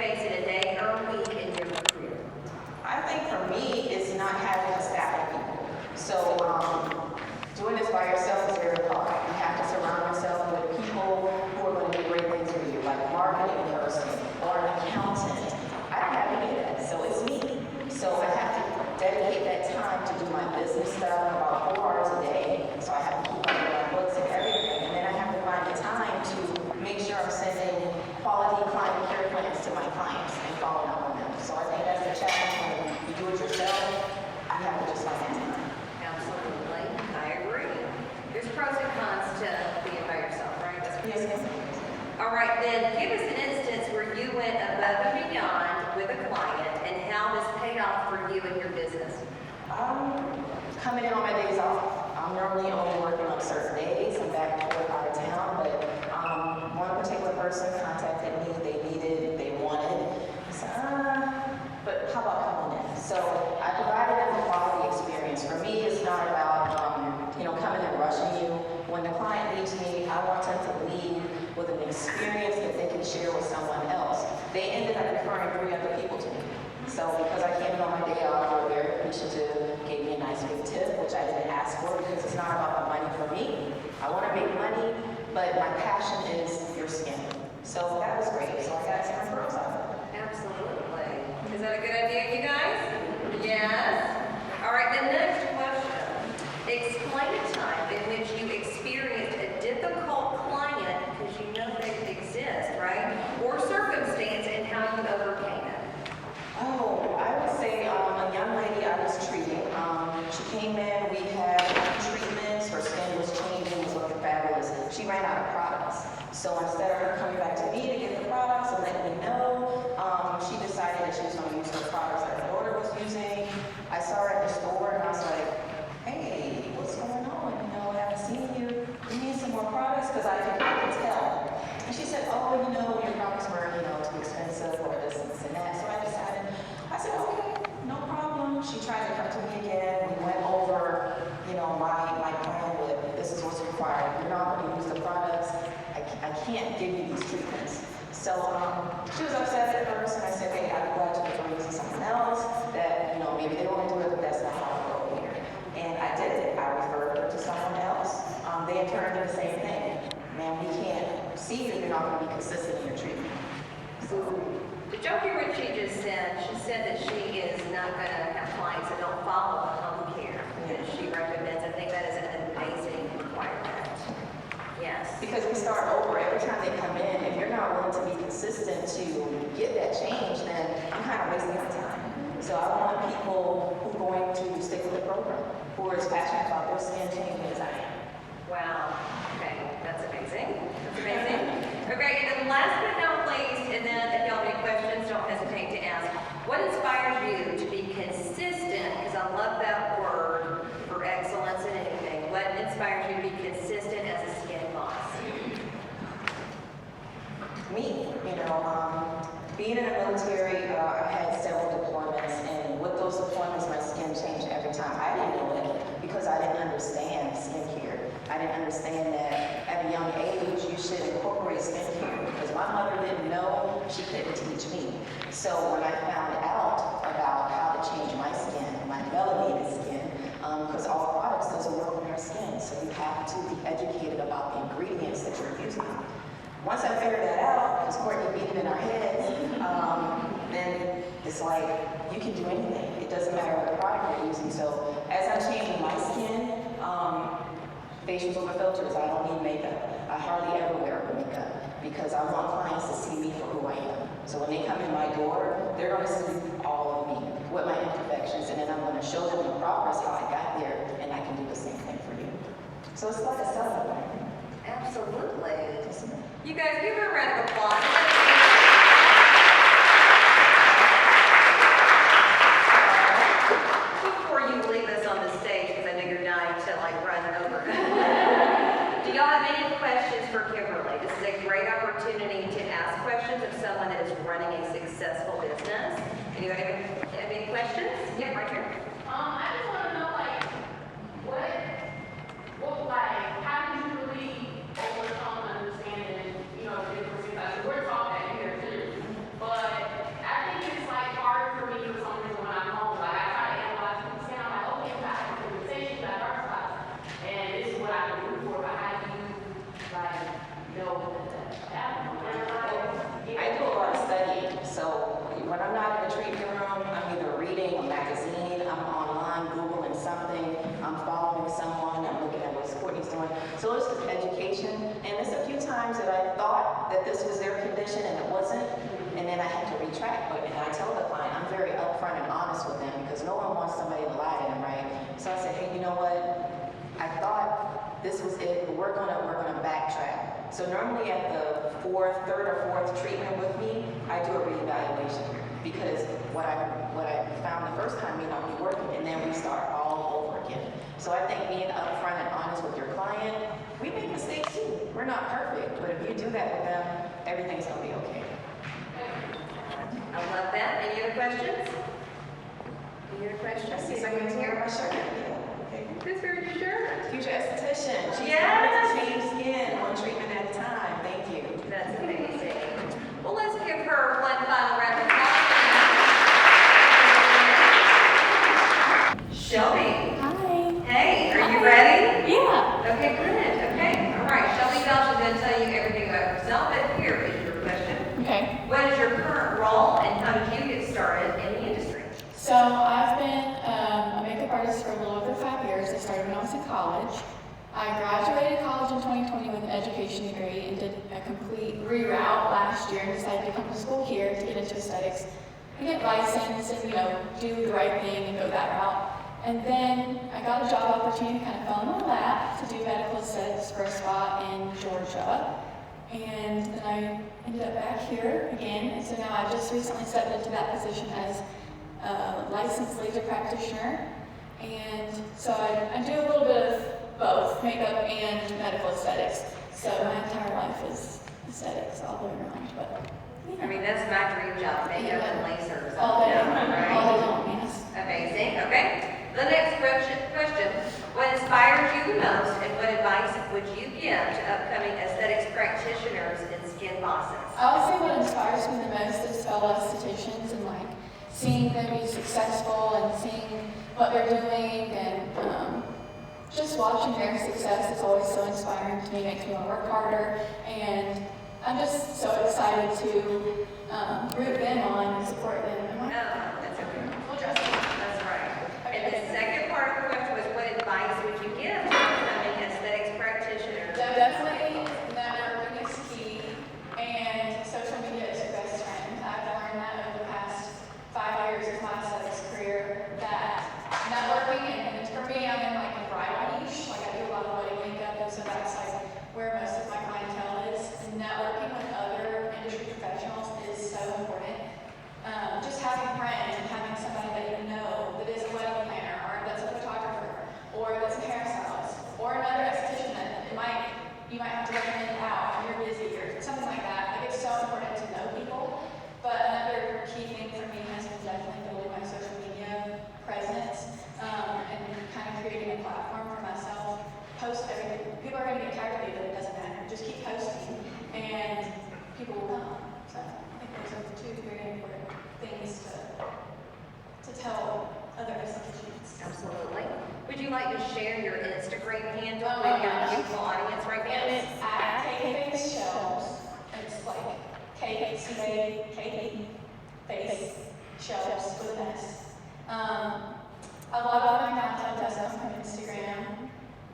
face in a day or a week in your career? I think for me, it's not having a staff of people. So doing this by yourself is very hard. You have to surround yourself with people who are going to do great things for you, like a marketing person or an accountant. I don't have any of that, so it's me. So I have to dedicate that time to do my business stuff about 4 hours a day. So I have to keep up with my books and everything. And then I have to find the time to make sure I'm sending quality client care plans to my clients and following up on them. So I think that's the challenge when you do it yourself. You have to just find that time. Absolutely, I agree. There's pros and cons to being by yourself, right? Yes, yes. All right, then give us an instance where you went above and beyond with a client and how this paid off for you and your business. Coming in on my days off. I'm normally only working on certain days. I'm back and forth out of town, but one particular person contacted me. They wanted. I said, but how about coming in? So I provided them a quality experience. For me, it's not about coming and rushing you. When the client leaves me, I want them to leave with an experience that they can share with someone else. They ended up referring 3 other people to me. So because I came in on my day off, they were very appreciative, gave me a nice big tip, which I didn't ask for because it's not about the money for me. I want to make money, but my passion is your skin. So that was great. So I got some referrals out of it. Absolutely. Is that a good idea, you guys? Yes. All right, the next question. Explain a time in which you experienced a difficult client, because you know they exist, right? Or circumstance and how you overcame it. Oh, I would say a young lady I was treating. She came in, we had treatments, her skin was changing, was looking fabulous. She ran out of products. So instead of her coming back to me to get the products and letting me know, she decided that she was going to use her products that her daughter was using. I saw her at the store and I was like, hey, what's going on? I haven't seen you. You need some more products? Because I could tell. And she said, oh, your products were, too expensive or this and that. So I said, okay, no problem. She tried to come to me again. We went over, my plan with this is what's required. You're not going to use the products. I can't give you these treatments. So she was upset at first, and I said, hey, I'd be glad to refer you to someone else that, maybe they want to do it, but that's not how I roll here. And I did it. I referred her to someone else. They in turn did the same thing. Man, we can't see that you're not going to be consistent in your treatment. So, did y'all hear what she just said? She said that she is not going to have clients that don't follow home care that she recommends. I think that is an amazing requirement. Yes. Because we start over every time they come in. If you're not willing to be consistent to get that change, then I'm kind of wasting my time. So I want people who are going to stick with the program, who are as passionate about their skin changing as I am. Wow. Okay, that's amazing. That's amazing. Okay, and then last but not least, and then if y'all have any questions, don't hesitate to ask. What inspires you to be consistent? Because I love that word for excellence in anything. What inspires you to be consistent as a skin boss? Me, being in the military, I had several deployments, and with those deployments, my skin changed every time. I didn't know it because I didn't understand skincare. I didn't understand that at a young age, you should incorporate skincare because my mother didn't know, she couldn't teach me. So when I found out about how to change my skin, my melanated skin, because all products doesn't work on our skin, so you have to be educated about the ingredients that you're using. Once I figured that out, because Courtney beat it in our heads, then it's like, you can do anything. It doesn't matter what product you're using. So as I'm changing my skin, facials over filters, I don't need makeup. I hardly ever wear makeup because I want clients to see me for who I am. So when they come in my door, they're going to see all of me with my imperfections, and then I'm going to show them the progress, how I got there, and I can do the same thing for you. So it's like a self-help. Absolutely. You guys, give her a round of applause. Before you leave us on the stage, because I know you're dying to run over. Do y'all have any questions for Kimberly? This is a great opportunity to ask questions of someone that is running a successful business. Anybody have any questions? Yeah, right here. I just want to know, how did you really overcome understanding, the differences? We're talking here too, but times that I thought that this was their condition and it wasn't, and then I had to retract. But and I tell the client, I'm very upfront and honest with them because no one wants somebody to lie to them, right? So I said, hey, you know what? I thought this was it, but we're gonna backtrack. So normally at the third or fourth treatment with me, I do a reevaluation because what I found the first time may not be working, and then we start all over again. So I think being upfront and honest with your client, we make mistakes too. We're not perfect, but if you do that with them, everything's gonna be okay. I love that. Any other questions? Any other questions? I see somebody tearing my shirt. Who's wearing your shirt? Future esthetician. She's Yes. going to change skin one treatment at a time. Thank you. That's amazing. Well, let's give her one final round of applause. Shelby. Hi. Hey, are you ready? Yeah. Okay, good. Okay. All right. Shelby Belch is going to tell you everything about herself, but here is your question. Okay. What is your current role and how did you get started in the industry? So I've been a makeup artist for a little over 5 years. I started when I was in college. I graduated college in 2020 with an education degree and did a complete reroute last year and decided to come to school here to get into aesthetics and get licensed and, do the right thing and go that route. And then I got a job opportunity, kind of fell in my lap to do medical aesthetics for a spa in Georgia. And then I ended up back here again. And so now I just recently stepped into that position as a licensed laser practitioner. And so I do a little bit of both, makeup and medical aesthetics. So my entire life is aesthetics all the way around. But I mean, that's my dream job, makeup and lasers. all day, Right? all day long, yes. Amazing. Okay. The next question. What inspires you the most and what advice would you give to upcoming aesthetics practitioners and skin bosses? I would say what inspires me the most is fellow estheticians and seeing them be successful and seeing what they're doing and just watching their success is always so inspiring to me, makes me want to work harder, and I'm just so excited to root them on and support them. No, that's okay. That's right. And the second part of the question was what advice would you give to upcoming aesthetics practitioners? Definitely networking is key, and social media is your best friend. I've learned that over the past 5 years of my aesthetics career, that networking, and for me, I'm in a bridal niche, I do a lot of wedding makeup, and so that's where most of my clientele is. And networking with other industry professionals is so important. Just having friends and having somebody that you know that is a wedding planner, or that's a photographer, or that's a hairstylist, or another esthetician that you might have to recommend out if you're busy or something like that. It's so important to know people. But another key thing for me has been definitely building my social media presence and kind of creating a platform for myself. Post everything. People are going to get tired of you, but it doesn't matter. Just keep posting, and people will come. So I think those are the two very important things to tell other estheticians. Absolutely. Would you like to share your Instagram handle Oh, with your yeah. beautiful audience right now? And it's at K-Face Shelves. It's K-Face Shelves with an S. A lot of my content does come from Instagram.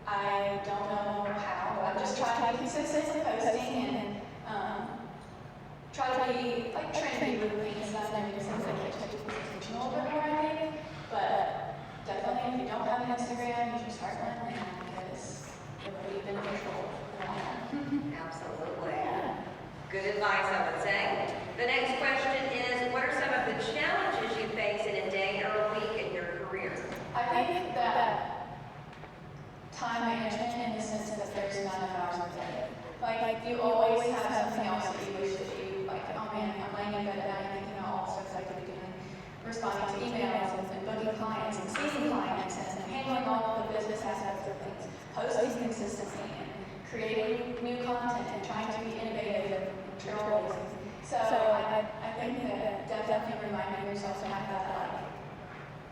I don't know how, but I'm just trying to be consistent with posting and try to be trendy with things and stuff. Maybe things that get to attention a little bit more, I think. But definitely, if you don't have an Instagram, you should start one now because it will be beneficial in the long run. Absolutely. Good advice, I would say. The next question is, what are some of the challenges you face in a day or a week in your career? I think that time management in the sense that there's not enough hours in the day. You always have something else that you wish that you, oh man, I'm laying in bed at night thinking about all the stuff I could be doing. Responding to emails and booking clients and seeing clients and handling all the business aspects of things. Posting consistently and creating new content and trying to be innovative and trailblazing. So I think that definitely reminding yourself to have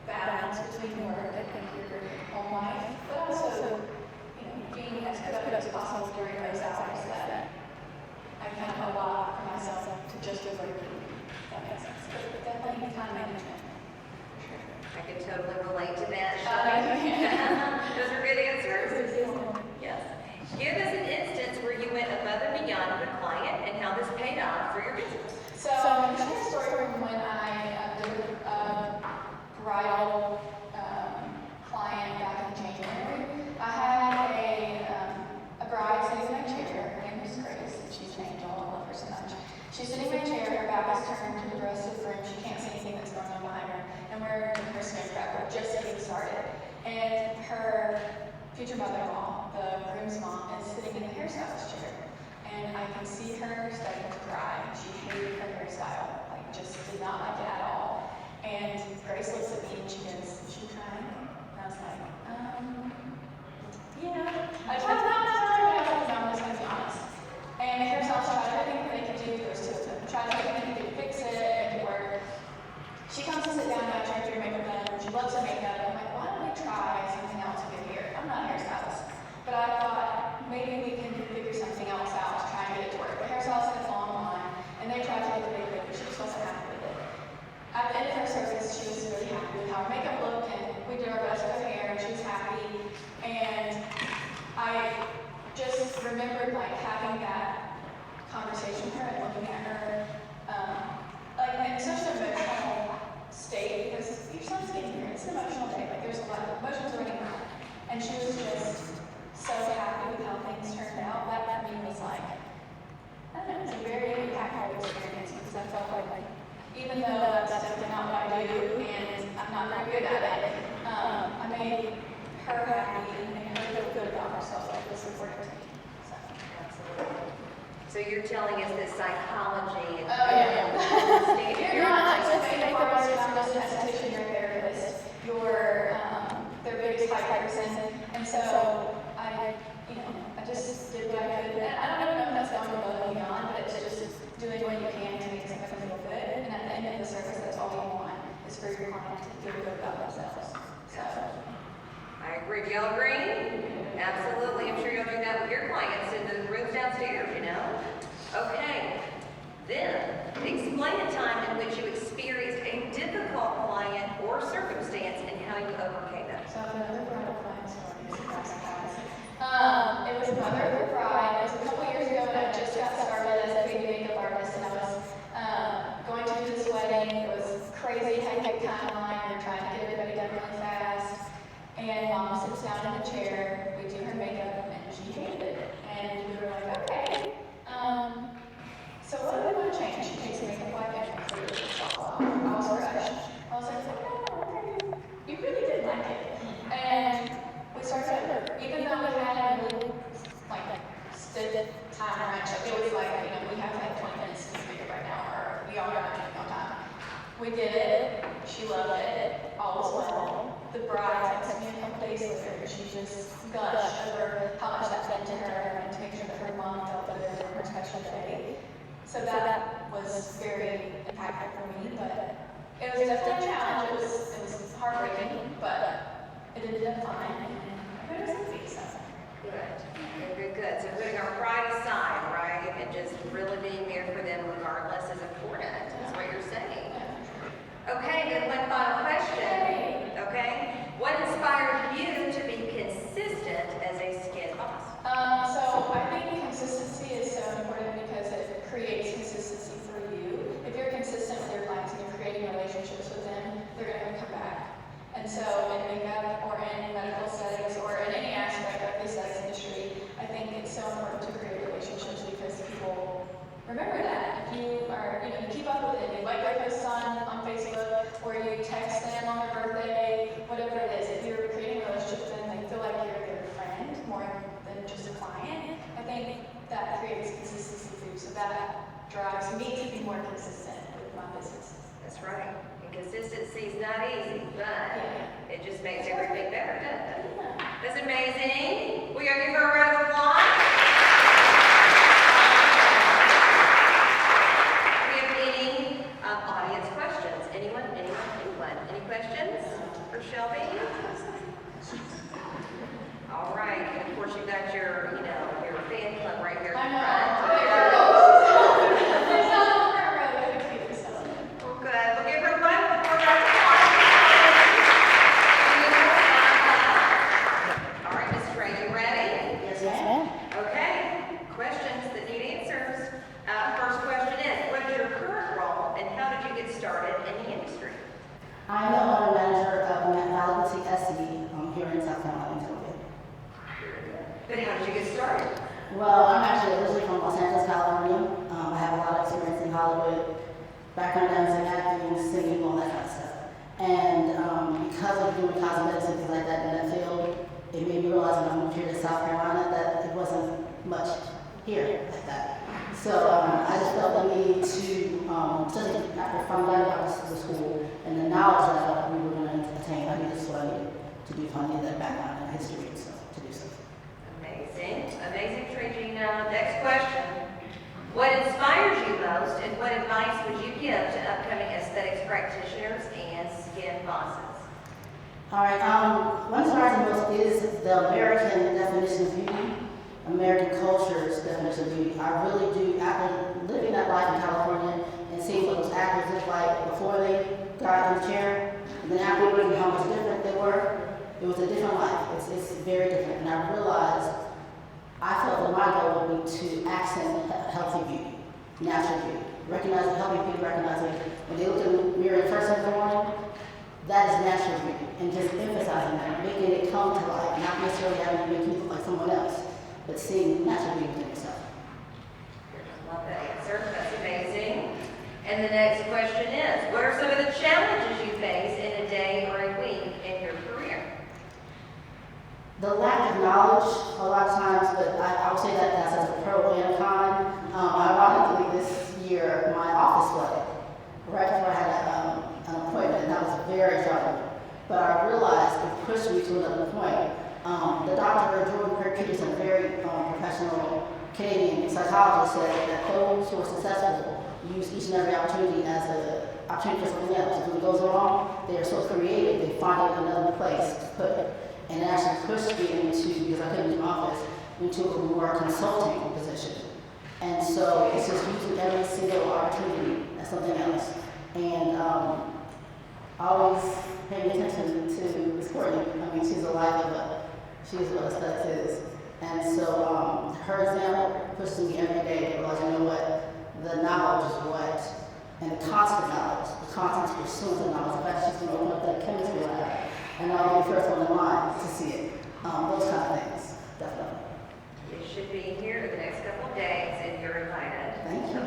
that balance between work and your home life, but also being as productive as possible during those hours that I kind of allow for myself to just avoid reading. That makes sense. But definitely time management. I can totally relate to that, Shelby. Those are good answers. Yes. Give us an instance where you went above and beyond started. And her future mother-in-law, the groom's mom, is sitting in the hairstylist chair. And I can see her starting to cry. She hated her hairstyle, like just did not like it at all. And Grace looks at me and she goes, "Is she crying?" And I was like, yeah. I tried not to cry, but I was like, no, I'm just gonna be honest. And the hairstylist tried everything that they could do. There was two of them. Tried everything they could fix it, make it work. She comes to sit down and I try to do her makeup done. She loves her makeup. I'm like, why don't we try something else with your hair? I'm not a hairstylist. But I thought maybe we can figure something else out to try and get it to work. The hairstylist had a long line and they tried to get the big wig, but she just wasn't happy with it. At the end of her service, she was really happy with how her makeup looked and we did our best with her hair and she was happy. And I just remembered like having that conversation with her and looking at her like in such an emotional state because your son's getting here. It's an emotional day. Like there's a lot of emotions running around. And she was just so happy with how things turned out. That for me was like, I don't know, it was a very impactful experience because I felt like even though that's definitely not what I do and I'm not very good at it, I made her happy and made her feel good about herself. Like this was important to me. So. Absolutely. So you're telling us that psychology and You're not just a makeup artist, you're not just an esthetician, you're a therapist. You're their biggest hype person. And so I just did what I could. And I don't know if that's going above and beyond, but it's just doing what you can to make something feel good. And at the end of the service, that's all you want is for your client to feel good about themselves. So. I agree. Do y'all agree? Absolutely. I'm sure you'll do that with your clients in the rooms downstairs, you know? Okay. Then, explain a time in which you experienced a difficult client or circumstance and how you overcame it. So another bridal client story. It was a mother of a bride. It was a couple years ago when I just got started as a big makeup artist and I was going to do this wedding. It was crazy, hectic timeline. We were trying to get everybody done really fast. And mom sits down in a chair, we do her makeup, and she hated it. And we were like, okay. So what do we want to change? She takes makeup like that. I was crushed. I was like, oh, you really did like it. And we started over. Even though we had a really, stiff time range, it was like, we have 20 minutes to figure right now, or we all got to on time. We did it. She loved it. All was well. The bride texted me a couple days later. She just gushed over how much that meant to her and to make sure that her mom felt better during her special day. So that was very impactful for me, but it was definitely a challenge. It was heartbreaking, but it ended up fine. And it was happy, so. Good. So putting our pride aside, right, and just really being there for them regardless is important, is what you're saying. Okay, then one final question. Okay, what inspired you to be consistent as a skin boss? So I think consistency is so important because it creates consistency for you. If you're consistent with your clients and you're creating relationships with them, they're going to come back. And so in makeup or in medical settings or in any aspect of the aesthetics industry, I think it's so important to create relationships because people remember that. If you are, you keep up with it, you like their posts on Facebook, or you text them on their birthday, whatever it is, if you're creating a relationship with them, they feel like you're their friend more than just a client. I think that creates consistency for you. So that drives me to be more consistent with my business. That's right. And consistency is not easy, but it just makes everything better, doesn't it? That's amazing. We gotta give her a round of applause. We have any audience questions? Anyone? Any questions for Shelby? All right. And of course, you've got your fan club right here in front. Well, good. We'll give her one more round of applause. All right, Ms. Trey, you ready? Yes, ma'am. Okay. Questions that need answers. First question is, what is your current role and how did you get started in the industry? I'm the owner manager of Valley Boutique SE here in South Carolina. But how did you get started? Well, I'm actually originally from Los Angeles, California. I have a lot of experience in Hollywood, background dancing, acting, singing, all that kind of stuff. And because of doing doing cosmetics and things like that in that field, it made me realize when I moved here to South Carolina that it wasn't much here like that. So I just felt the need to, especially after finding out about the school and the knowledge that we were going to attain, I needed what I needed to do finding that background and history and stuff to do so. Amazing. Amazing, Regina. Next question. What inspires you most, and what advice would you give to upcoming aesthetics practitioners and skin bosses? All right, what inspires me most is the American definition of beauty, American culture's definition of beauty. I really do, after living that life in California and seeing what those actors looked like before they got in the chair, and then afterwards and how much different they were, it was a different life. It's very different. And I realized, I felt that my goal would be to accent healthy beauty, natural beauty. Recognizing, helping people recognizing when they look in the mirror first thing in the morning, that is natural beauty. And just emphasizing that, making it come to life, not necessarily having to make you look like someone else, but seeing natural beauty within yourself. Love that answer. That's amazing. And the next question is, what are some of the challenges you face in a day or a week in your career? The lack of knowledge, a lot of times, but I would say that that's as a pro and a con. Ironically, this year, my office flooded. Right before I had an appointment, and that was very jarring. But I realized it pushed me to another point. The Dr. Jordan Peterson, a very professional Canadian psychologist, said that those who are successful use each and every opportunity as an opportunity for something else. If it goes wrong, they are so creative, they find another place to put it. And it actually pushed me into, because I couldn't do office, into a more consulting position. And so it's just using every single opportunity as something else. And always paying attention to Miss Courtney. I mean, she's a life of she's what aesthetics is. And so her example pushes me every day to realize, you know what, the knowledge is what, and the constant knowledge, the constant pursuit of knowledge. In fact, she's going to open up that chemistry lab, and I'll be the first one in line to see it. Those kind of things, definitely. You should be here the next couple of days, and you're invited. Thank you.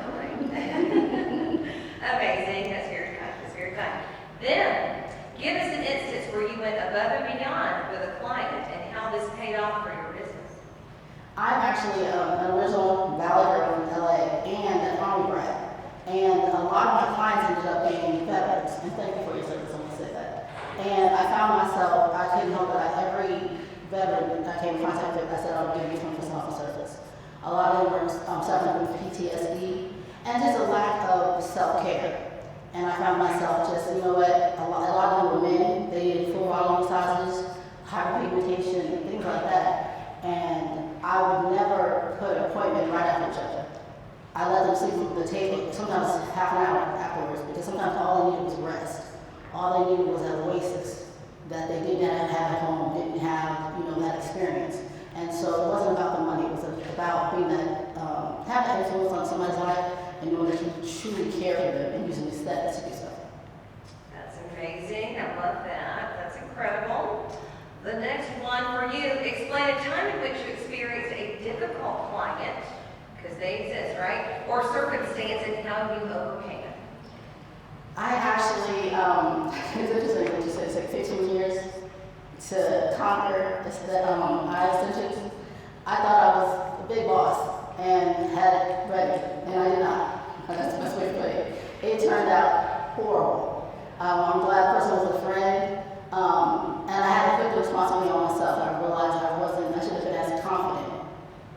Amazing. That's very kind. That's very kind. Then, give us an instance where you went above and beyond with a client and how this paid off for your business. I'm actually an original Valley girl from LA and an Army brat. And a lot of my clients ended up being veterans. And thank you for your service, someone said that. And I found myself, I couldn't help it, every veteran I came in contact with, I said I would give you 20% off the service. A lot of them were suffering from PTSD and just a lack of self-care. And I found myself just, you know what, a lot of them were men, they needed full body massages, hyperpigmentation, things like that. And I would never put an appointment right after each other. I let them sleep on the table, sometimes half an hour afterwards, because sometimes all they needed was rest. All they needed was an oasis that they didn't have at home, didn't have, that experience. And so it wasn't about the money, it was about being that, having that influence on somebody's life and knowing that you truly care for them and using aesthetics to do so. That's amazing. I love that. That's incredible. The next one for you, explain a time in which you experienced a difficult client, because they exist, right? Or circumstance and how you overcame it. I actually, it's interesting what you said, it's like 15 years to conquer eye extensions. I thought I was a big boss and had it ready, and I did not. That's the best way to put it. It turned out horrible. I'm glad the person was a friend, and I had to put the responsibility on myself. I realized I should have been as confident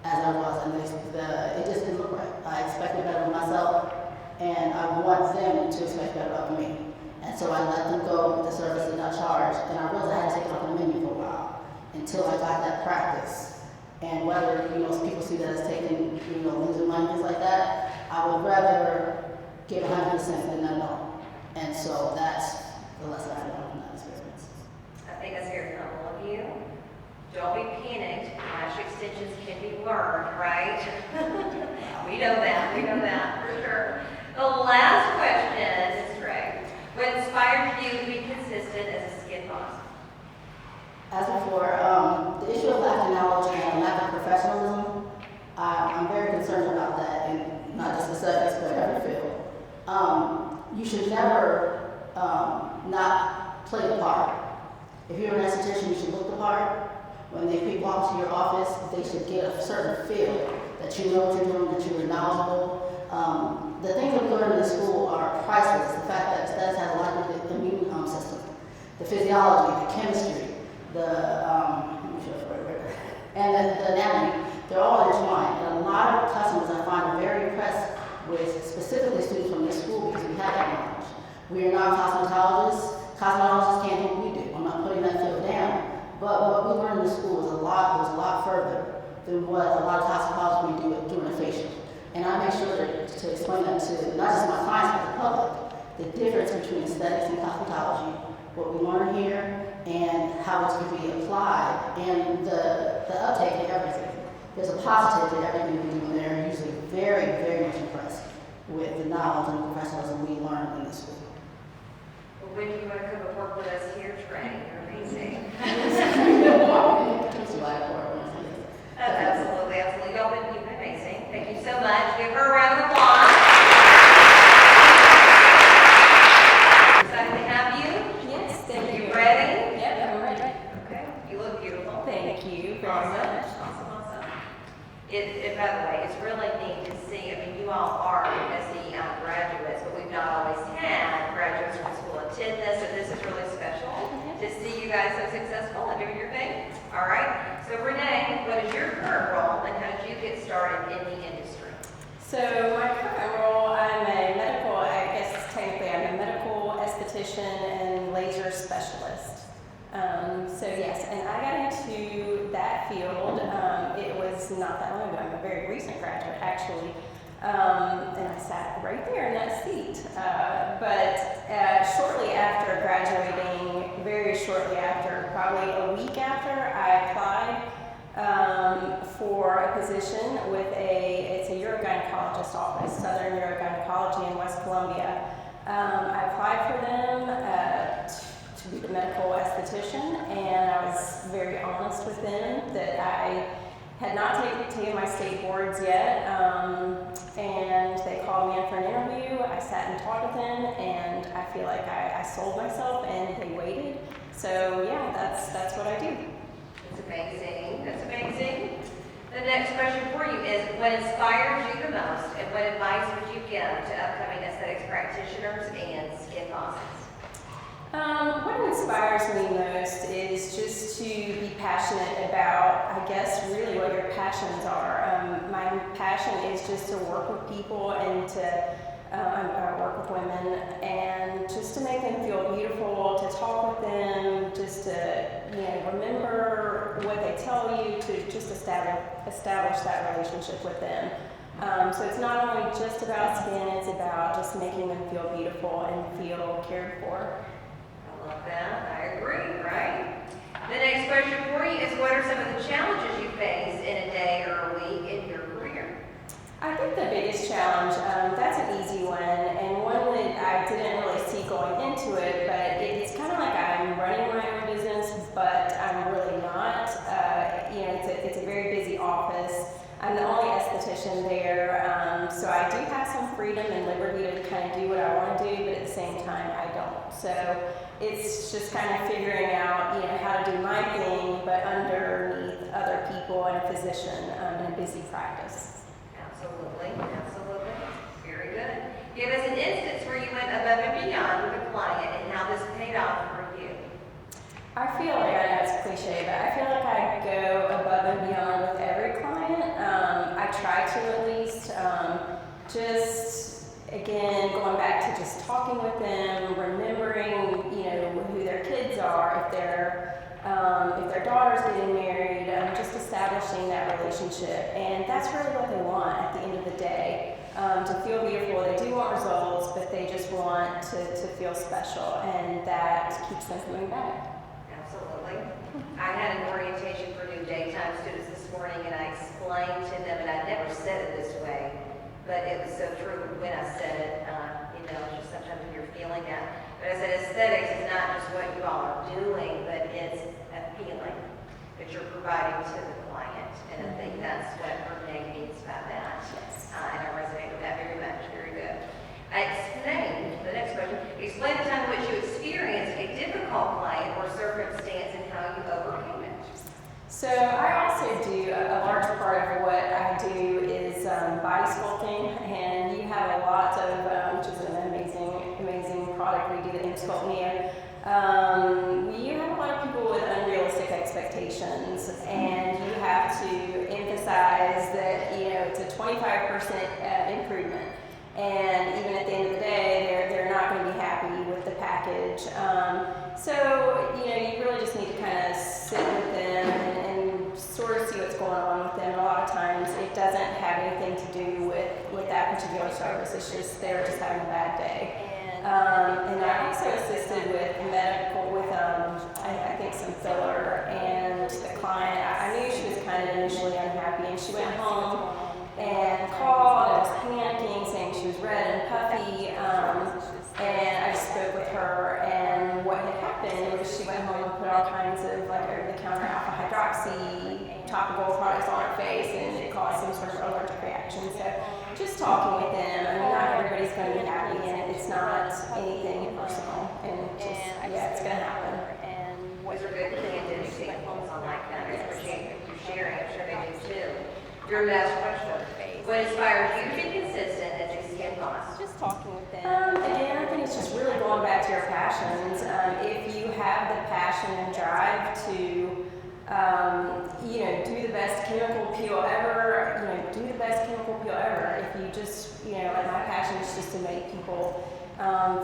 as I was, and it just didn't look right. I expected better of myself, and I want them to expect better of me. And so I let them go with the service that I charged, and I realized I had to take it off the menu for a while until I got that practice. And whether, people see that as taking, losing money, things like that, I would rather give 100% than none at all. And so that's the lesson I learned from that experience. I think that's very humble of you. Don't be panicked. Lash extensions can be learned, right? We know that. We know that for sure. The last question is Trey. What inspired you to be consistent as a skin boss? As before, the issue of lack of knowledge and lack of professionalism, I'm very concerned about that, and not just aesthetics, but every field. You should never not play the part. If you're an esthetician, you should look the part. When people walk to your office, they should get a certain feel that you know what you're doing, that you're knowledgeable. The things that we learn in school are priceless. The fact that aesthetics has a lot to do with the immune system, the physiology, the chemistry, and the anatomy, they're all intertwined. And a lot of customers I find are very impressed with specifically students from this school because we have that knowledge. We are not cosmetologists. Cosmetologists can't do what we do. I'm not putting that field down. But what we learned in school goes a lot further than what a lot of cosmetologists we do at doing a facial. And I make sure to explain that to not just my clients, but the public, the difference between aesthetics and cosmetology, what we learn here, and how it can be applied, and the uptake and everything. There's a positive to everything we do, and they're usually very much impressed with the knowledge and professionalism we learn in the school. Well, when do you want to come and work with us here, Trey? You're amazing. Absolutely. Y'all been amazing. Thank you so much. Give her a round of applause. Excited to have you. Yes, thank you. You ready? Yep, I'm ready. Okay. You look beautiful. Thank you very Awesome. much. Awesome. By the way, it's really neat to see. I mean, you all are SE graduates, but we've not always had graduates from school attend this, so this is really special to see you guys so successful and doing your thing. All right. So Renee, what is your current role, and how did you get started in the industry? So my current role, I'm a medical, I guess technically I'm a medical esthetician and laser specialist. So yes, and I got into that field, it was not that long ago. I'm a very recent graduate actually. And I sat right there in that seat. But shortly after graduating, very shortly after, probably a week after, I applied for a position with it's a urogynecologist office, Southern Urogynecology in West Columbia. I applied for them to be the medical esthetician, and I was very honest with them that I had not taken my state boards yet, and they called me in for an interview. I sat and talked with them, and I feel like I sold myself, and they waited. So yeah, that's what I do. That's amazing. That's amazing. The next question for you is, what inspires you the most, and what advice would you give to upcoming aesthetics practitioners and skin bosses? What inspires me most is just to be passionate about, I guess, really what your passions are. My passion is just to work with people and I work with women, and just to make them feel beautiful, to talk with them, just to remember what they tell you, to just establish that relationship with them. So it's not only just about skin, it's about just making them feel beautiful and feel cared for. I love that. I agree, right? The next question for you is, what are some of the challenges you face in a day or a week in your career? I think the biggest challenge, that's an easy one, and one that I didn't really see going into it, but it's kind of like I'm running my own business, but I'm really not. It's a very busy office. I'm the only esthetician there, so I do have some freedom and liberty to kind of do what I want to do, but at the same time, I don't. So it's just kind of figuring out, how to do my thing, but underneath other people and a physician in a busy practice. Absolutely. Very good. Give us an instance where you went above and beyond with a client and how this paid off for you. I feel like, I know it's cliche, but I feel like I go above and beyond with every client. I try to at least, just again, going back to just talking with them, remembering, who their kids are, if their daughter's getting married, just establishing that relationship. And that's really what they want at the end of the day, to feel beautiful. They do want results, but they just want to feel special, and that keeps them coming back. Absolutely. I had an orientation for new daytime students this morning, and I explained to them, and I never said it this way, but it was so true when I said it, just sometimes when you're feeling that. But I said aesthetics is not just what you all are doing, but it's a feeling that you're providing to the client. And I think that's what Renee means by that. And I resonate with that very much. Very good. The next question, explain the time in which you experienced a difficult client or circumstance So I also do a large part of what I do is body sculpting, and you have a lot of, which is an amazing product we do in Sculpting. You have a lot of people with unrealistic expectations, and you have to emphasize that it's a 25% improvement. And even at the end of the day, they're not going to be happy with the package. So you really just need to kind of sit with them and sort of see what's going on with them. A lot of times, it doesn't have anything to do with that particular service. It's just they're just having a bad day. And I also assisted with medical, with I think some filler, and the client, I knew she was kind of initially unhappy, and she went home and called and was panicking, saying she was red and puffy, and I just spoke with her, and what had happened was she went home and put all kinds of like over-the-counter alpha hydroxy topical products on her face, and it caused some sort of allergic reaction. So just talking with them, I mean, not everybody's going to be happy, and it's not anything personal, and just, it's going to happen. Those are good candid examples. I like that. I appreciate you sharing. I'm sure they do too. Your last question. What inspires you to be consistent as a skin boss? Just talking with them. Again, I think it's just really going back to your passions. If you have the passion and drive to, do the best chemical peel ever, do the best chemical peel ever. If you just, like my passion is just to make people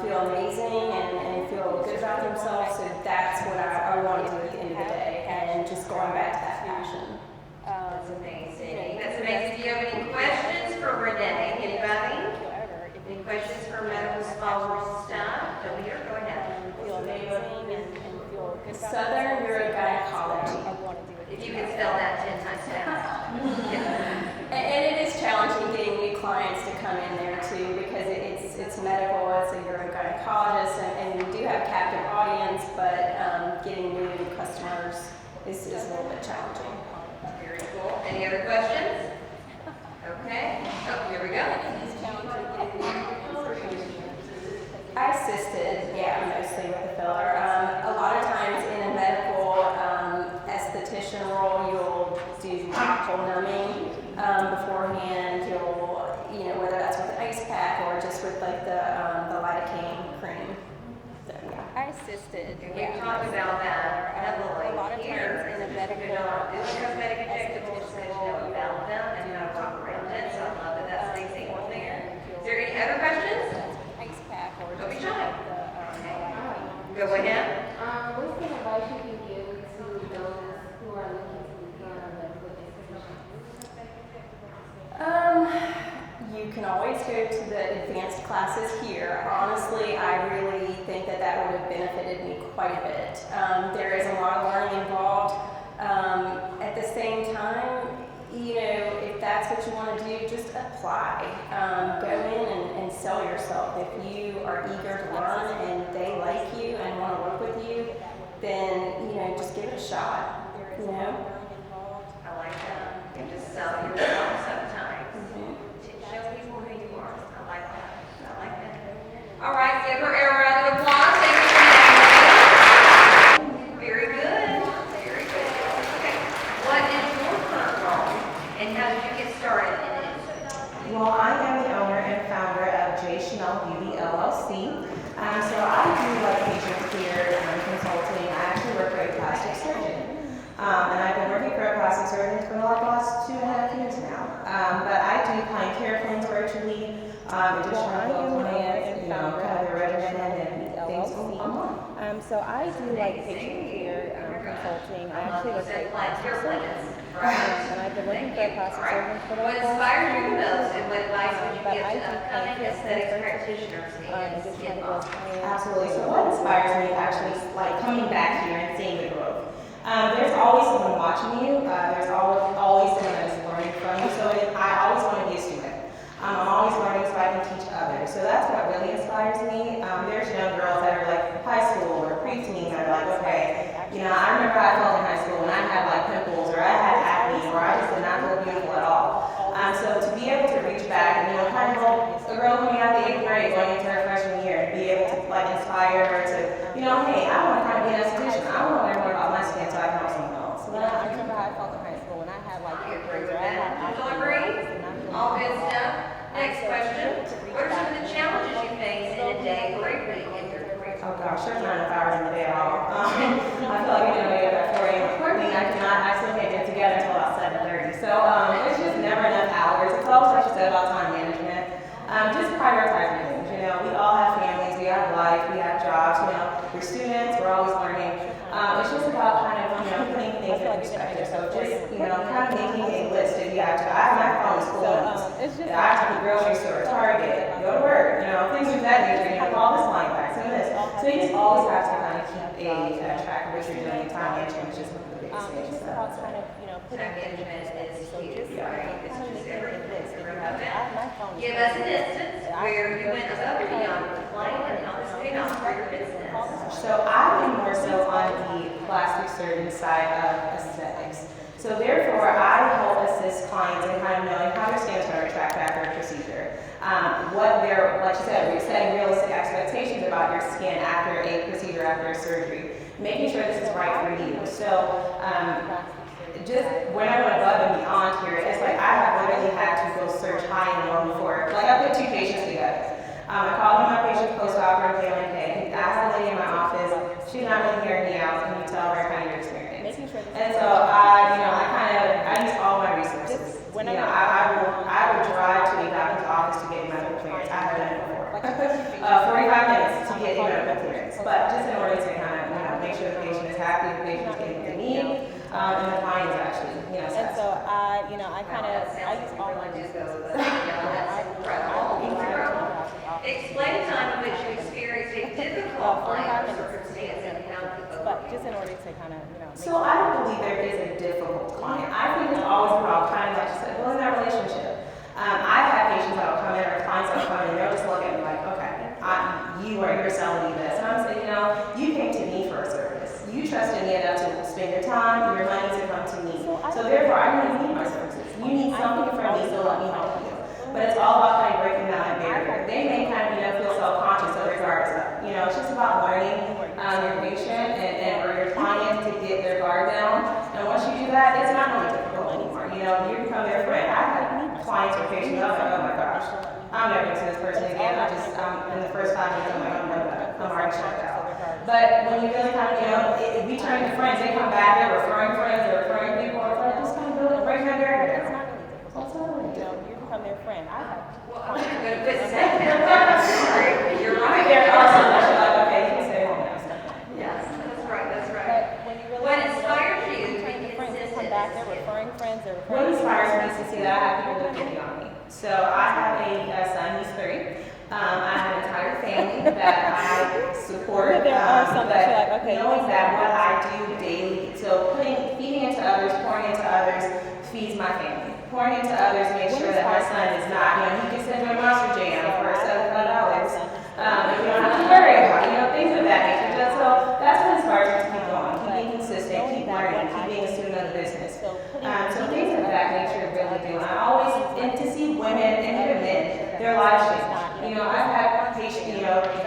feel amazing and feel good about themselves. So that's what I want to do at the end of the day, and just going back to that passion. That's amazing. That's amazing. Do you have any questions for Renee? Anybody? Any questions for medical small staff? Over here, go ahead. Feel amazing and feel good about Southern Urogynecology. If you could spell that 10 times fast. And it is challenging getting new clients to come in there too, because it's medical, it's a urogynecologist, and we do have a captive audience, but getting new customers is a little bit challenging. Very cool. Any other questions? Okay. Oh, here we go. I assisted, mostly with the filler. A lot of times in a medical esthetician role, you'll do topical numbing beforehand. You'll, whether that's with an ice pack or just with like the lidocaine cream. So, I assisted. We talked about that heavily A lot of here. times in a medical It's cosmetic injectables, because you know about them and how to talk around it. So I love that that's the example there. Is there any other questions? ice pack or Don't be just shy. the Go ahead. What's some advice you can give to those who are looking to become a medical esthetician? You can always go to the advanced classes here. Honestly, I really think that would have benefited me quite a bit. There is a lot of learning involved. At the same time, if that's what you want to do, just apply. Go in and sell yourself. If you are eager to learn and they like you and want to work with you, then, just give it a shot, I like that. You just sell yourself sometimes. To show people who you are. I like that. I like that. All right, give her a round of applause. Thank you for that. Very good. Very good. Okay. What is your current role, and how did you get started in it? Well, I am the owner and founder of J. Chanel Beauty LLC. So I do like patient care consulting. I actually work for a plastic surgeon. And I've been working for a plastic surgeon for like the last 2.5 years now. But I do client care plans virtually, additional clients, kind of the regimen and things online. So I do like patient care consulting. I actually work for a plastic surgeon. And I've been working for a plastic surgeon for the What last inspires you the 5 years. most, and what advice would you But give I to do upcoming client care aesthetics plans practitioners and and just skin kind of moms? clients. Absolutely. So what inspires me actually is like coming back here and seeing the growth. There's always someone watching you. There's always someone that's learning from you. So I always want to be a student. I'm always learning so I can teach others. So that's what really inspires me. There's young girls that are like high school or preteen that are like, okay, I remember I felt in high school when I had like pimples or I had acne or I just did not feel beautiful at all. So to be able to reach back and kind of help a girl coming out of the 8th grade going into her freshman year and be able to like inspire her to, hey, I want to kind of be an esthetician. I want to learn more about my skin so I can help someone else. So I remember I Fulton High School, when I had like You papers approve or of I had that? actual Delivery? notes and not really All good know. stuff. Next So question. to be able to reach What are some of back the and challenges you help face in a day or a week in your career? Oh gosh, there's not enough hours in the day at all. I feel like I'm gonna wake up at 4 a.m. Courtney, I still can't get together until about 7:30. So it's just never enough hours. It's always like you said about time management. Just prioritizing things. You know, we all have families, we have life, we have jobs. You know, we're students, we're always learning. It's just about kind of putting things in perspective. So just kind of making a list if you have to. I have my phone is full of lists. I have to the grocery store, Target, go to work. Things of that nature. Call this line back, some of this. So you just always have to kind of keep a track of what you're doing. Time management is just one of the biggest things. It's just about kind of, putting Time things in management is perspective. So huge, just right? kind It's of just making a everything. list. If you have, I have my phone. Give us an instance where you went above and beyond the plan and on this paid off for your business. So I am more so on the plastic surgeon side of aesthetics. So therefore, I help assist clients in kind of knowing how their skin is going to retract after a procedure. What they're, like you said, we're setting realistic expectations about your skin after a procedure, after a surgery, making sure this is right for you. So just when I went above and beyond here, it's like I have literally had to go search high and low for, like I put 2 patients together. I called one of my patients post-op and feeling okay. I have a lady in my office, she's not really hearing me out, can you tell her kind of your experience? And so I use all my resources. I will drive to a doctor's office to get medical clearance. I have done it before. 45 minutes to get a medical clearance. But just in order to kind of make sure the patient is happy, the patient is getting what they need, and the client is actually, And satisfied. so I use all my resources. Explain a time in which you experienced a difficult life circumstance and how to But just in order to kind of, So I don't believe there is a difficult client. I think it's always about kind of like you said, building that relationship. I've had patients that will come in or clients that will come in and they'll just look at me like, okay, you're selling me this. And I'm saying, you came to me for a service. You trusted me enough to spend your time, your money to come to me. So therefore, I really need my services. You need something from me, so let me help you. But it's all about kind of breaking down that barrier. They may kind of, feel self-conscious of their guards up. It's just about learning your patient or your client to get their guard down. And once you do that, it's not really difficult anymore. You become their friend. I've had clients or patients, I was like, oh my gosh, I'm never going to see this person again. In the first 5 minutes, I'm like, oh no, I'm already checked out. But when you really kind of, if we turn to friends, they come back, they're referring friends, they're referring people, it's like, just kind of breaking that barrier down. you become their friend. I have Well, I'm not going to put second. You're right. There are some that you're like, okay, you can stay home now. Yes, that's right, that's right. But when you really What inspires you to turn be to friends, they come consistent? back, they're referring friends, they're What referring inspires me is to see that I have people depending on me. So I have a son, he's 3. I have an entire family that I support. There are some that you're like, okay, knowing that what I do daily, so feeding into others, pouring into others, feeds my family. Pouring into others makes sure that my son is not, he can send to a Monster Jam for $700. If we don't have to worry about, things of that nature. So that's what inspires me to keep going, keep being consistent, keep learning, keep being a student of the business. So things of that nature really do. And to see women and even men, their lives change. I've had patients,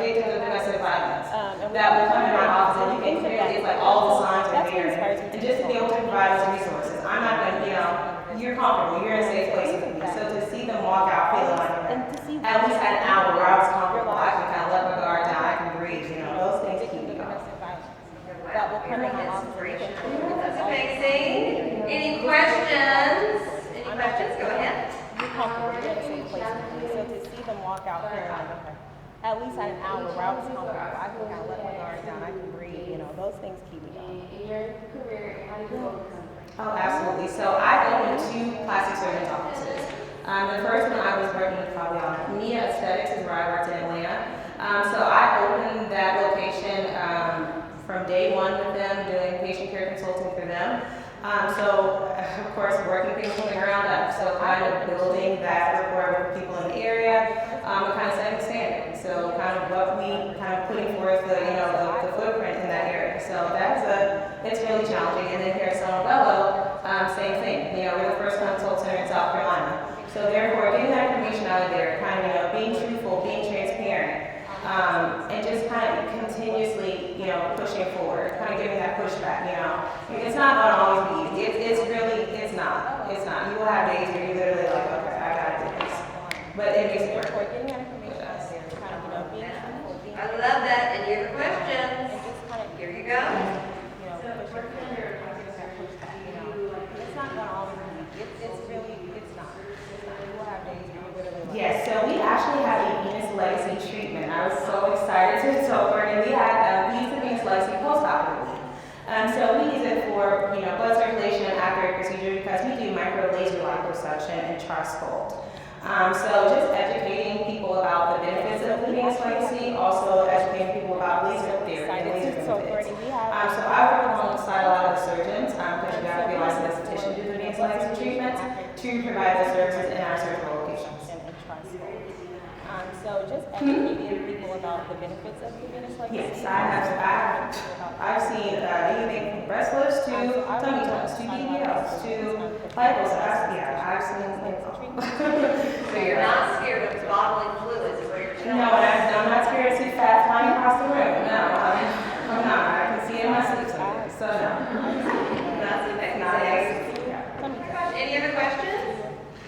victims of domestic violence that will come in my office and you can clearly, it's like all the signs are there. And just to be able to provide those resources, I'm not going to, you're comfortable, you're in a safe place with me. So to see them walk out feeling like at least an hour where I was comfortable, I can kind of let my guard down, I can breathe, those things keep me going. that will come in my office. That's amazing. Any questions? Any questions? Go ahead. You're comfortable, you're in a safe place with me. So to see them walk out feeling like, okay, at least at an hour where I was comfortable, I can kind of let my guard down, I can breathe, those things keep me going. In your career, how do you overcome? Oh, absolutely. So I opened 2 plastic surgeon's offices. The first one I was working with probably on Mia Aesthetics is where I worked in Atlanta. So I opened that location from day 1 with them, doing patient care consulting for them. So of course, working things from the ground up. So kind of building that rapport with people in the area, and kind of setting the standard. So kind of what we kind of putting forth the footprint in that area. So it's really challenging. And then here at San Bello, same thing. We're the first consult center in South Carolina. So therefore, getting that information out of there, kind of being truthful, being transparent, and just kind of continuously, pushing forward, kind of giving that pushback. It's not going to always be easy. It's really it's not. You will have days where you're literally like, okay, I gotta do this. But it makes it work. Or getting that information out there, kind of, being truthful, being, I love that. Any other questions? and just kind of, Here you go. pushing through, it's not gonna always be, it's really, it's not. You will have days where you're literally like. Yes, so we actually have a Venus Legacy treatment. I was so excited to tell Courtney we had we use the Venus Legacy post-operatively. So we use it for blood circulation after a procedure because we do micro laser liposuction and char sculpt. So just educating people about the benefits of the Venus Legacy, also educating people about laser therapy and laser benefits. So I work alongside a lot of the surgeons because you have to be a licensed esthetician to do the Venus Legacy treatment to provide the services in our surgical locations. So just educating people about the benefits of the Venus Legacy. Yes, I've seen anything from breast lifts to tummy tucks to BBLs to lipos. I've seen it all. So you're not scared of bodily fluids, is what you're telling me? No, I'm not scared to see fat flying across the room. No, I'm not. I can see it in my sleep sometimes. So no. That's amazing. Any other questions?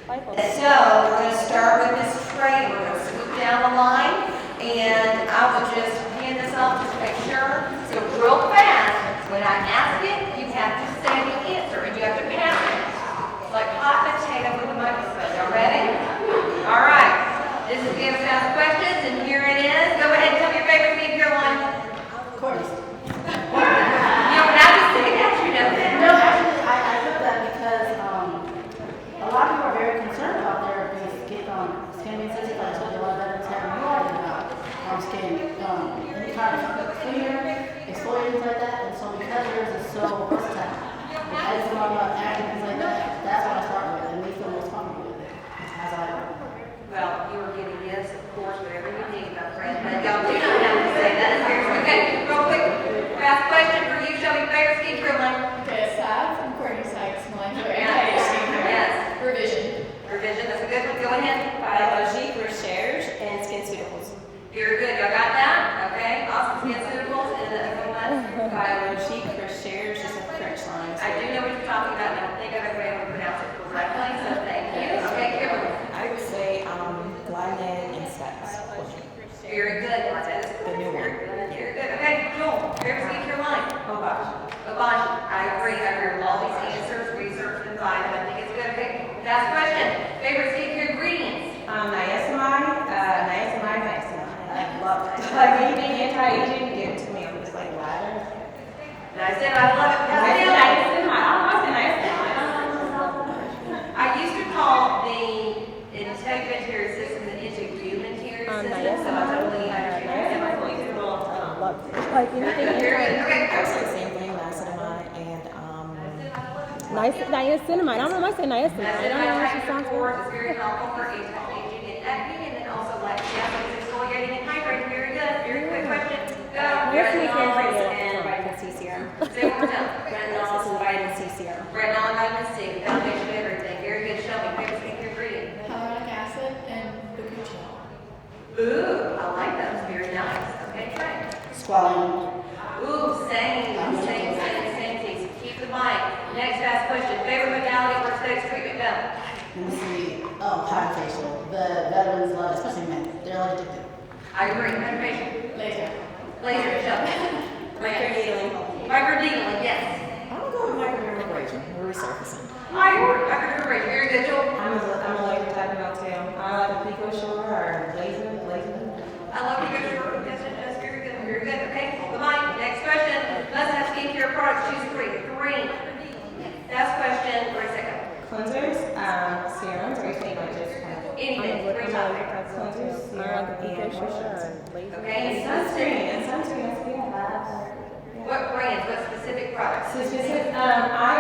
So we're going to start with this tray. We're going to swoop down the line, and I will just hand this off just to make sure. So real fast, when I ask it, you have to say the answer, and you have to pass it like hot potato with a microphone. Y'all ready? All right. This is the fast questions, and here it is. Go ahead and tell me your favorite skincare line. Courtney. You don't have to say that. You know that. No, actually, I put that because a lot of people are very concerned about their skin being sensitive. Like I told you, a lot of veterans have anxiety about skin, any kind of cleaner, exfoliators like that. And so because yours is so versatile, eczema, acne, things like that, that's what I start with, and they feel most comfortable with it. As I work. Well, you were getting yes, of course, whatever you need, my friend. But y'all do not have to say that. Okay, real quick, fast question for you. Show me favorite skincare line. Okay, aside from Courtney's sites, molecular Yes. anti-aging, revision. Revision, that's a good one. Go ahead. Biologique, Recherche, and SkinCeuticals. Very good. Y'all got that? Okay. Awesome. SkinCeuticals and the other one. Biologique, Recherche is a French line. I do know what you're talking about, and I think I've ever been able to pronounce it correctly, so thank you. Okay, Kimberly. I would say Glynan and Steps. Very good. That is The new one. Very good. Okay, Joel. Favorite skincare line. Obashi. I agree. I agree with all these answers, research, and science. I think it's good. Okay. Last question. Favorite skincare ingredients? Niacinamide. I love it. Like anything anti-aging, give it to me. I'm just like, ladder. I love it. I used to call the integumentary system the integumentary system, so I totally understand. Like anything. Okay. I would say the same thing, niacinamide and Niacinamide. I don't know if I said niacinamide. I don't know if she sounds Niacinamide is very helpful for anti-aging and acne, and then also like exfoliating and hydrating. Very good. Very quick question. Go. Retinols and vitamin C serum. Say one more time. Retinols and vitamin C serum. Retinol and vitamin C, foundation of everything. Very good. Show me favorite skincare ingredient. Hyaluronic acid and bakuchiol. Ooh, I like those. Very nice. Okay, Trey. Squalene. Ooh, same. Keep the mic. Next fast question. Favorite modality for aesthetics treatment? Go. Let me see. Hydrofacial. The veterans love it, especially men. They're allergic to it. I agree. Hydration. Laser. Laser, show. Microneedling. Microneedling, yes. I'm gonna go with microdermabrasion, resurfacing. Microneedling, very good, Joel. I'm a laser type of girl too. I like a pico shore or laser. I love you guys. That's very good. Very good. Okay, hold the mic. Next question. Let's have skincare products. Choose three. Last question. 3 seconds. Cleansers, serums, or you think like just kind of Anything. 3 topics. cleansers, serum, and moisturizer. Okay, and Sunscreen, sunscreen. What brands? What specific products? I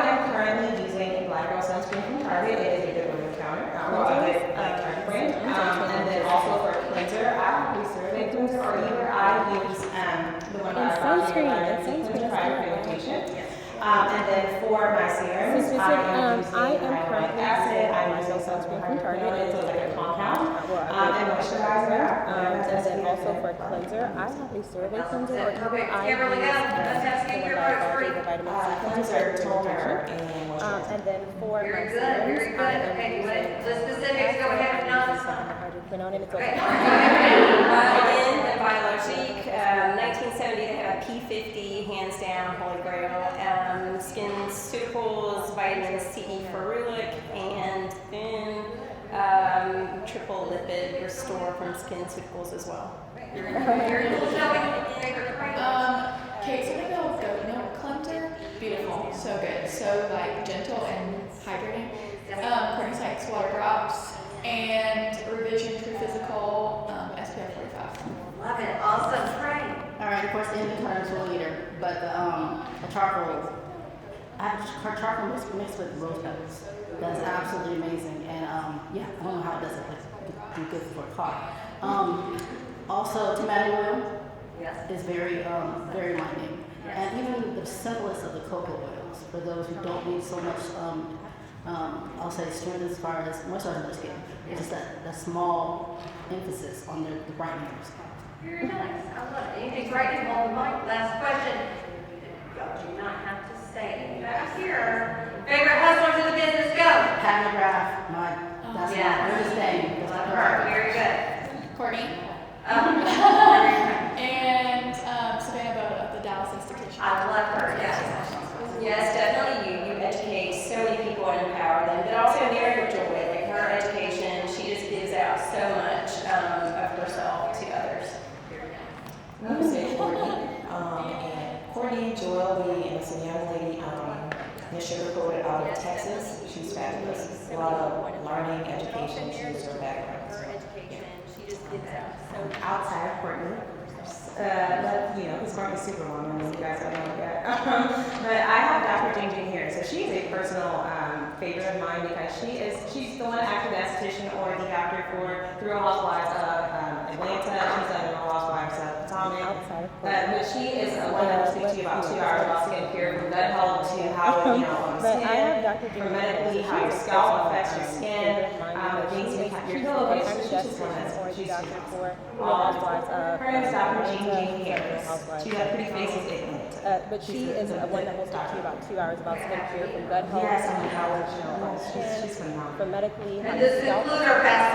am currently using a Black Girl sunscreen from Target. It is a good over the counter. A good Target brand. And then also for a cleanser, I use CeraVe cleanser, or either I use the one that I brought here, cleanser prior pigmentation. And then for my serums, Since you I said, am using I am hyaluronic currently acid, using I'm my using sunscreen from sulfur Target. hydrochloride, so it's like a compound, Well, and moisturizer. and then also for cleanser, I have a CeraVe cleanser or toner. I Kimberly, use go. Let's have the skincare one first. that the vitamin C Cleanser, toner, concentrated and moisturizer. and then for my Very good, serums, very good. Okay, you want the specifics, go ahead and not. hydroquinone, and it's Okay. Again, the Biologique, 1970, they have P50, hands down, holy grail. SkinCeuticals, vitamin C, ferulic, and then triple lipid restore from SkinCeuticals as well. Your little showing favorite cream. Kate Somerville goat milk cleanser, beautiful, so good, so like gentle and hydrating. Courtney Sykes water drops and Revision True Physical SPF 45. Love it, awesome, Trey. All right, of course, any kind of exfoliator, but the charcoal, I have charcoal mixed with rose petals. That's absolutely amazing, and yeah, I don't know how it does it, but it's good for a car. Also, tomato oil Yes. is very lightening, and even the simplest of the cocoa oils for those who don't need so much. I'll say strength as far as moisturizing their skin. It's just that small emphasis on the brightening of skin. Very nice, I love it. Anything right in on the mic? Last question. Y'all do not have to say it back here. Favorite hustlers in the business, go. Hagnograph, that's Yeah. my greatest thing. That's my heart. Very good. Courtney Um, and Savannah Boda of the Dallas Institution. I love her, yes. Yes, definitely you educate so many people and empower them, but also Mary Joy, like her education, she just gives out so much of herself to others. I would say Courtney. And Courtney, Joel Lee, and it's a young lady, Miss Sugarcoated out of Texas. She's fabulous. A lot of learning, education, she's her background. Her education, she just gives out so much. Outside of Courtney. But, because Courtney's superwoman, and you guys don't know yet. But I have Dr. Jing here. So she's a personal favorite of mine because she's the one acting the esthetician or the doctor for the Real Housewives of Atlanta. She's done the Real Housewives of Potomac. But she is the one that will speak to you about 2 hours about skincare, from gut health to how, on the But I have skin, Dr. from medically, how your scalp affects your skin, the things you have your pillowcases. She's just one that's she's for Real Housewives of her name is Dr. Jean Atlanta, Harris. She got pretty faces in it. but she is the one that will talk to you about 2 hours about skincare, from gut health Yes, to and how she's phenomenal. from medically, how And your this scalp concludes our fast